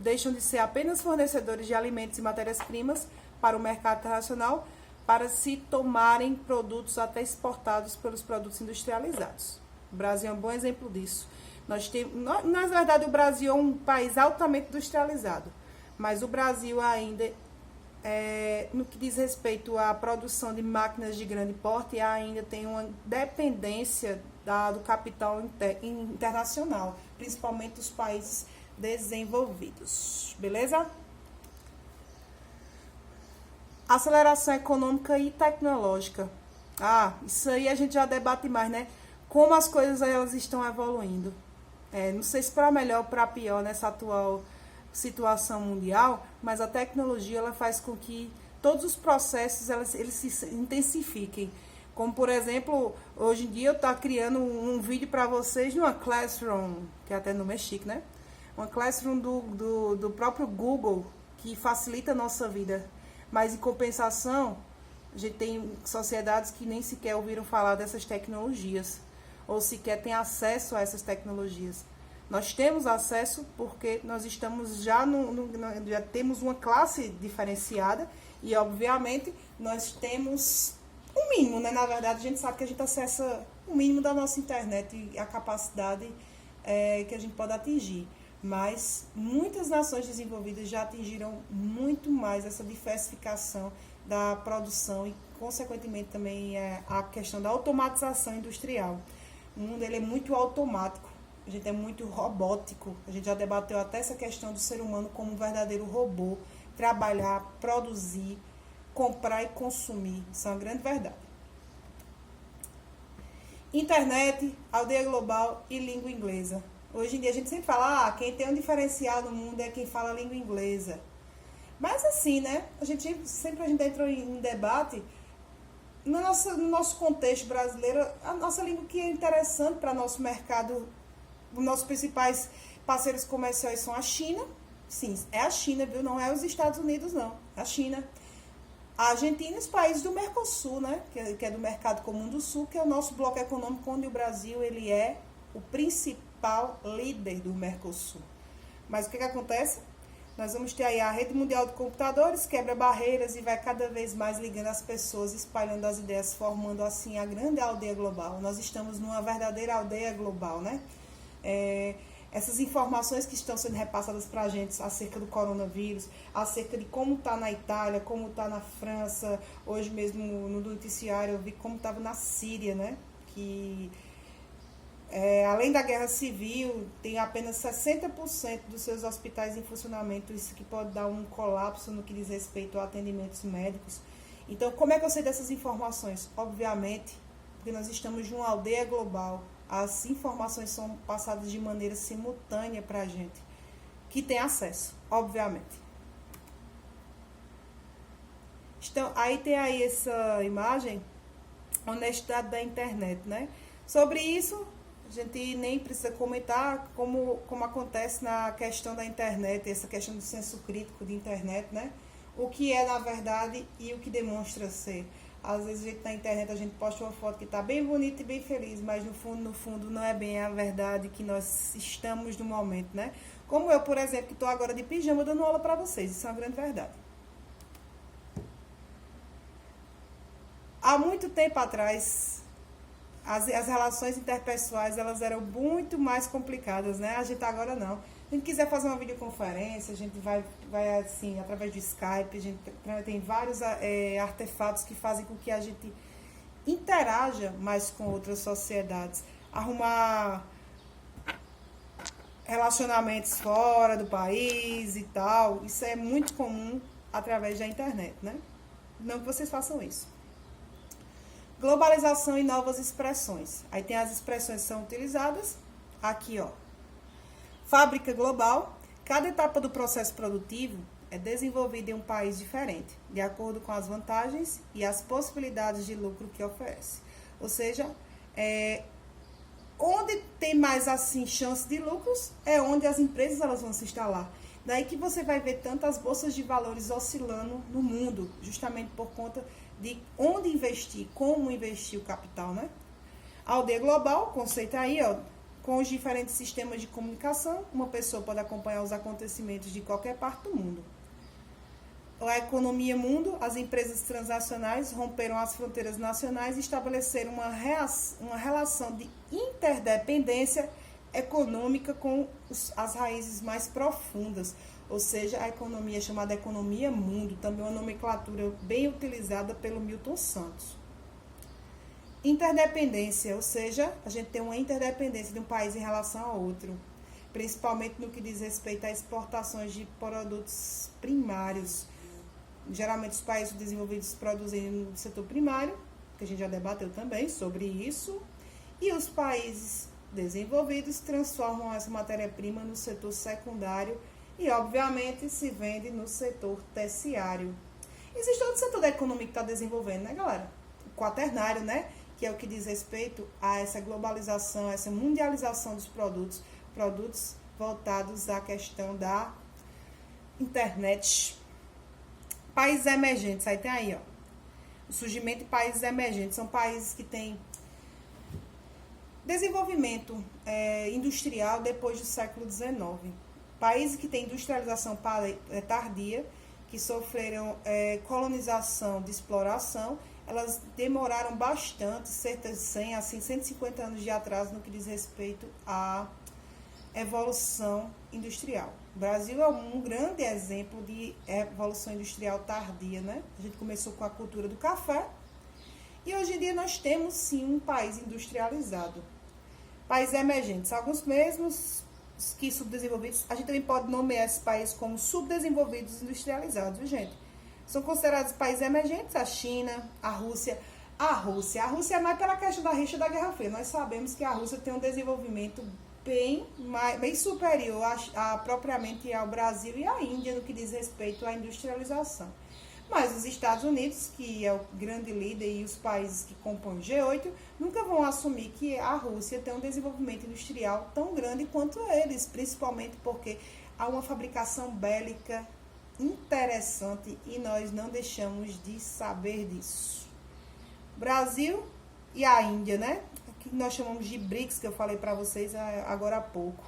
deixam de ser apenas fornecedores de alimentos e matérias-primas para o mercado internacional, para se tomarem produtos até exportados pelos produtos industrializados. O Brasil é um bom exemplo disso. Na verdade, o Brasil é um país altamente industrializado, mas o Brasil ainda, no que diz respeito à produção de máquinas de grande porte, ainda tem uma dependência do capital internacional, principalmente dos países desenvolvidos. Beleza? Aceleração econômica e tecnológica. Isso aí a gente já debate mais, né? Como as coisas elas estão evoluindo. Não sei se para melhor ou para pior nessa atual situação mundial, mas a tecnologia ela faz com que todos os processos eles se intensifiquem. Como, por exemplo, hoje em dia eu estou criando um vídeo para vocês numa Classroom, que até não é chique, né? Uma Classroom do próprio Google, que facilita a nossa vida. Mas, em compensação, a gente tem sociedades que nem sequer ouviram falar dessas tecnologias, ou sequer têm acesso a essas tecnologias. Nós temos acesso porque nós estamos já temos uma classe diferenciada e, obviamente, nós temos o mínimo, né? Na verdade, a gente sabe que a gente acessa o mínimo da nossa internet e a capacidade que a gente pode atingir. Mas muitas nações desenvolvidas já atingiram muito mais essa diversificação da produção e, consequentemente, também a questão da automatização industrial. O mundo ele é muito automático, a gente é muito robótico. A gente já debateu até essa questão do ser humano como um verdadeiro robô, trabalhar, produzir, comprar e consumir. Isso é uma grande verdade. Internet, aldeia global e língua inglesa. Hoje em dia a gente sempre fala, quem tem um diferencial no mundo é quem fala língua inglesa. Mas assim, né? A gente entra em debate, no nosso contexto brasileiro, a nossa língua que é interessante para nosso mercado, os nossos principais parceiros comerciais são a China. Sim, é a China, viu? Não é os Estados Unidos, não. É a China. A Argentina e os países do Mercosul, né? Que é do Mercado Comum do Sul, que é o nosso bloco econômico, onde o Brasil ele é o principal líder do Mercosul. Mas o que acontece? Nós vamos ter aí a rede mundial de computadores, quebra barreiras e vai cada vez mais ligando as pessoas, espalhando as ideias, formando assim a grande aldeia global. Nós estamos numa verdadeira aldeia global, né? Essas informações que estão sendo repassadas para a gente acerca do coronavírus, acerca de como está na Itália, como está na França, hoje mesmo no noticiário eu vi como estava na Síria, né? Que além da guerra civil, tem apenas 60% dos seus hospitais em funcionamento, isso que pode dar um colapso no que diz respeito a atendimentos médicos. Então, como é que eu sei dessas informações? Obviamente, porque nós estamos em uma aldeia global, as informações são passadas de maneira simultânea para a gente, que tem acesso, obviamente. Então, aí tem aí essa imagem, honestidade da internet, né? Sobre isso, a gente nem precisa comentar como acontece na questão da internet, essa questão do senso crítico de internet, né? O que é na verdade e o que demonstra ser. Às vezes a gente na internet a gente posta uma foto que está bem bonita e bem feliz, mas no fundo não é bem a verdade que nós estamos no momento, né? Como eu, por exemplo, que estou agora de pijama dando aula para vocês, isso é uma grande verdade. Há muito tempo atrás, as relações interpessoais elas eram muito mais complicadas, né? A gente agora não. Se a gente quiser fazer uma videoconferência, a gente vai assim, através do Skype, a gente tem vários artefatos que fazem com que a gente interaja mais com outras sociedades. Arrumar relacionamentos fora do país e tal, isso é muito comum através da internet, né? Não que vocês façam isso. Globalização e novas expressões. Aí tem as expressões que são utilizadas. Aqui, ó. Fábrica global. Cada etapa do processo produtivo é desenvolvida em um país diferente, de acordo com as vantagens e as possibilidades de lucro que oferece. Ou seja, onde tem mais assim chance de lucros é onde as empresas elas vão se instalar. Daí que você vai ver tantas bolsas de valores oscilando no mundo, justamente por conta de onde investir, como investir o capital, né? A aldeia global, conceito aí, ó, Com os diferentes sistemas de comunicação, uma pessoa pode acompanhar os acontecimentos de qualquer parte do mundo. A economia mundo, as empresas transnacionais romperam as fronteiras nacionais e estabeleceram uma relação de interdependência econômica com as raízes mais profundas, ou seja, a economia chamada economia mundo, também uma nomenclatura bem utilizada pelo Milton Santos. Interdependência, ou seja, a gente tem uma interdependência de um país em relação ao outro, principalmente no que diz respeito a exportações de produtos primários. Geralmente os países desenvolvidos produzem no setor primário, que a gente já debateu também sobre isso, e os países desenvolvidos transformam essa matéria-prima no setor secundário e, obviamente, se vende no setor terciário. Existe todo o setor da economia que está desenvolvendo, né, galera? O quaternário, né? Que é o que diz respeito a essa globalização, essa mundialização dos produtos voltados à questão da internet. Países emergentes, aí tem aí, ó, o surgimento de países emergentes, são países que têm desenvolvimento industrial depois do século XIX. Países que têm industrialização tardia, que sofreram colonização de exploração, elas demoraram bastante, cerca de 100 a 150 anos de atraso no que diz respeito à evolução industrial. O Brasil é um grande exemplo de evolução industrial tardia, né? A gente começou com a cultura do café e hoje em dia nós temos sim um país industrializado. Países emergentes, alguns mesmos que subdesenvolvidos, a gente também pode nomear esses países como subdesenvolvidos industrializados, viu, gente? São considerados países emergentes a China, a Rússia. A Rússia é mais pela questão da rixa da Guerra Fria. Nós sabemos que a Rússia tem um desenvolvimento bem superior a propriamente ao Brasil e à Índia no que diz respeito à industrialização. Mas os Estados Unidos, que é o grande líder, e os países que compõem o G8, nunca vão assumir que a Rússia tem um desenvolvimento industrial tão grande quanto eles, principalmente porque há uma fabricação bélica interessante e nós não deixamos de saber disso. Brasil e a Índia, né? Que nós chamamos de BRICS, que eu falei para vocês agora há pouco.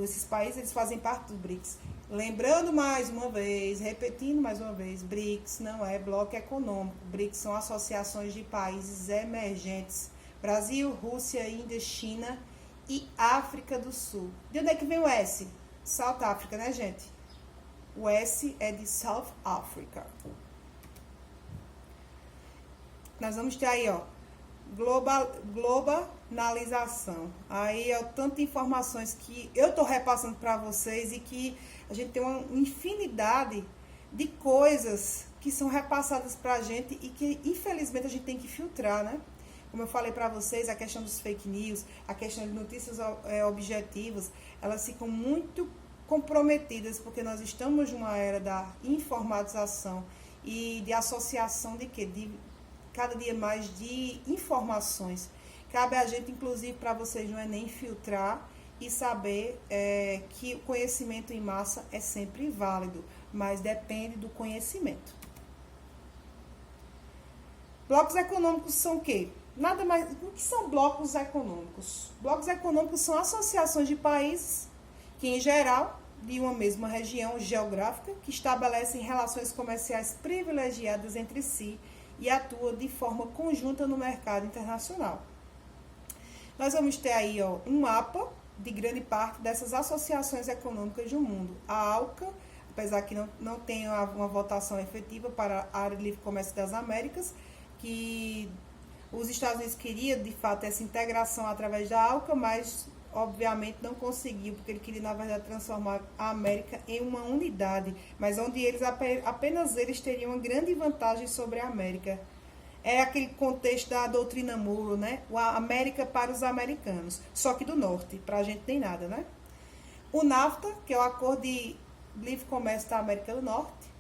Esses países, eles fazem parte do BRICS. Lembrando mais uma vez, repetindo mais uma vez, BRICS não é bloco econômico. BRICS são associações de países emergentes. Brasil, Rússia, Índia, China e África do Sul. De onde é que vem o S? South África, né, gente? O S é de South Africa. Nós vamos ter aí, ó, globalização. Aí é o tanto de informações que eu estou repassando para vocês e que a gente tem uma infinidade de coisas que são repassadas para a gente e que, infelizmente, a gente tem que filtrar, né? Como eu falei para vocês, a questão dos fake news, a questão de notícias objetivas, elas ficam muito comprometidas porque nós estamos numa era da informatização e de associação de quê? De cada dia mais de informações. Cabe a gente, inclusive, para vocês no Enem, filtrar e saber que o conhecimento em massa é sempre válido, mas depende do conhecimento. Blocos econômicos são o quê? Nada mais. O que são blocos econômicos? Blocos econômicos são associações de países que, em geral, de uma mesma região geográfica, que estabelecem relações comerciais privilegiadas entre si e atuam de forma conjunta no mercado internacional. Nós vamos ter aí, ó, um mapa de grande parte dessas associações econômicas do mundo. A ALCA, apesar que não tem uma votação efetiva para a área de livre comércio das Américas, que os Estados Unidos queriam, de fato, essa integração através da ALCA, mas, obviamente, não conseguiu, porque ele queria, na verdade, transformar a América em uma unidade, mas onde apenas eles teriam uma grande vantagem sobre a América. É aquele contexto da doutrina Monroe, né? A América para os americanos, só que do norte, para a gente nem nada, né? O NAFTA, que é o Acordo de Livre Comércio da América do Norte,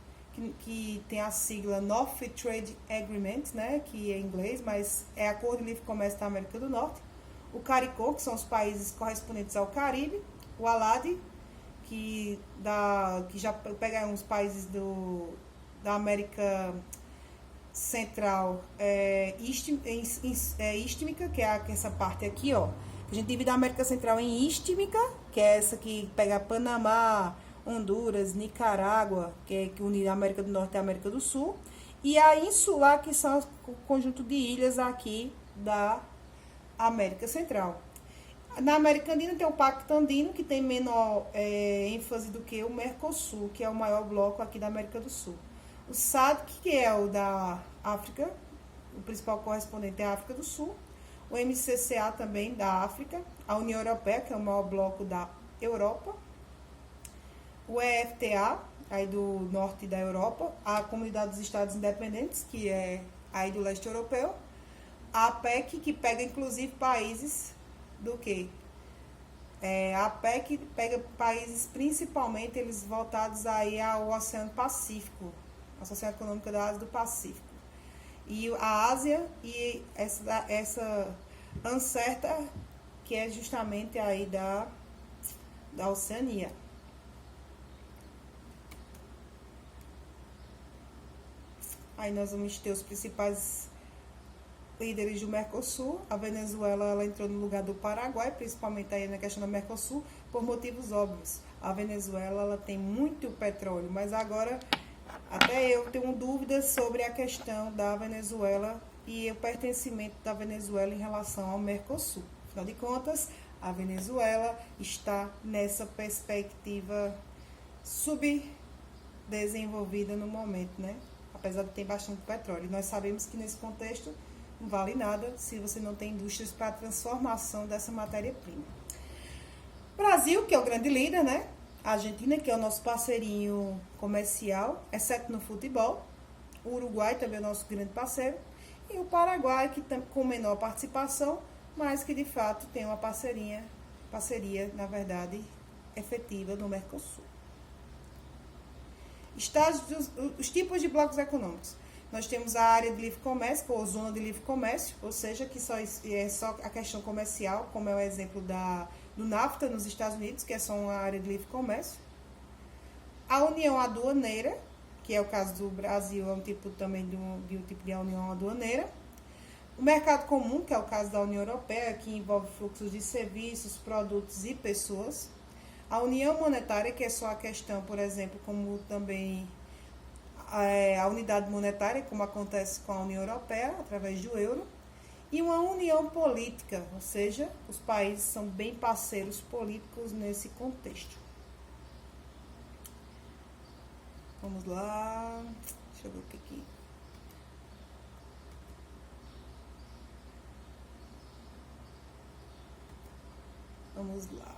que tem a sigla North Free Trade Agreement, né? Que é em inglês, mas é Acordo de Livre Comércio da América do Norte. O CARICOM, que são os países correspondentes ao Caribe. O ALAD, que já pega uns países da América Central istmica, que é essa parte aqui, ó. A gente divide a América Central em istmica, que é essa que pega Panamá, Honduras, Nicarágua, que é que une a América do Norte e a América do Sul, e a insular, que são o conjunto de ilhas aqui da América Central. Na América Andina tem o Pacto Andino, que tem menor ênfase do que o Mercosul, que é o maior bloco aqui da América do Sul. O SADC, que é o da África, o principal correspondente é a África do Sul. O MCCA também da África. A União Europeia, que é o maior bloco da Europa. O EFTA, aí do norte da Europa. A Comunidade dos Estados Independentes, que é aí do leste europeu. A APEC, que pega inclusive países do quê? A APEC pega países principalmente eles voltados aí ao Oceano Pacífico, Associação Econômica da Ásia do Pacífico. E a Ásia e essa ANCERTA, que é justamente aí da Oceania. Aí nós vamos ter os principais líderes do Mercosul. A Venezuela ela entrou no lugar do Paraguai, principalmente aí na questão do Mercosul, por motivos óbvios. A Venezuela ela tem muito petróleo, mas agora até eu tenho dúvidas sobre a questão da Venezuela e o pertencimento da Venezuela em relação ao Mercosul. Afinal de contas, a Venezuela está nessa perspectiva subdesenvolvida no momento, né? Apesar de ter bastante petróleo. Nós sabemos que nesse contexto não vale nada se você não tem indústrias para a transformação dessa matéria-prima. Brasil, que é o grande líder, né? A Argentina, que é o nosso parceirinho comercial, exceto no futebol. O Uruguai também é o nosso grande parceiro. E o Paraguai, que com menor participação, mas que de fato tem uma parceria, na verdade, efetiva no Mercosul. Os tipos de blocos econômicos. Nós temos a área de livre comércio, ou zona de livre comércio, ou seja, que é só a questão comercial, como é o exemplo do NAFTA nos Estados Unidos, que é só uma área de livre comércio. A união aduaneira, que é o caso do Brasil, é um tipo também de um tipo de união aduaneira. O mercado comum, que é o caso da União Europeia, que envolve fluxos de serviços, produtos e pessoas. A união monetária, que é só a questão, por exemplo, como também a unidade monetária, como acontece com a União Europeia, através do euro. E uma união política, ou seja, os países são bem parceiros políticos nesse contexto. Vamos lá, deixa eu ver o que aqui. Vamos lá.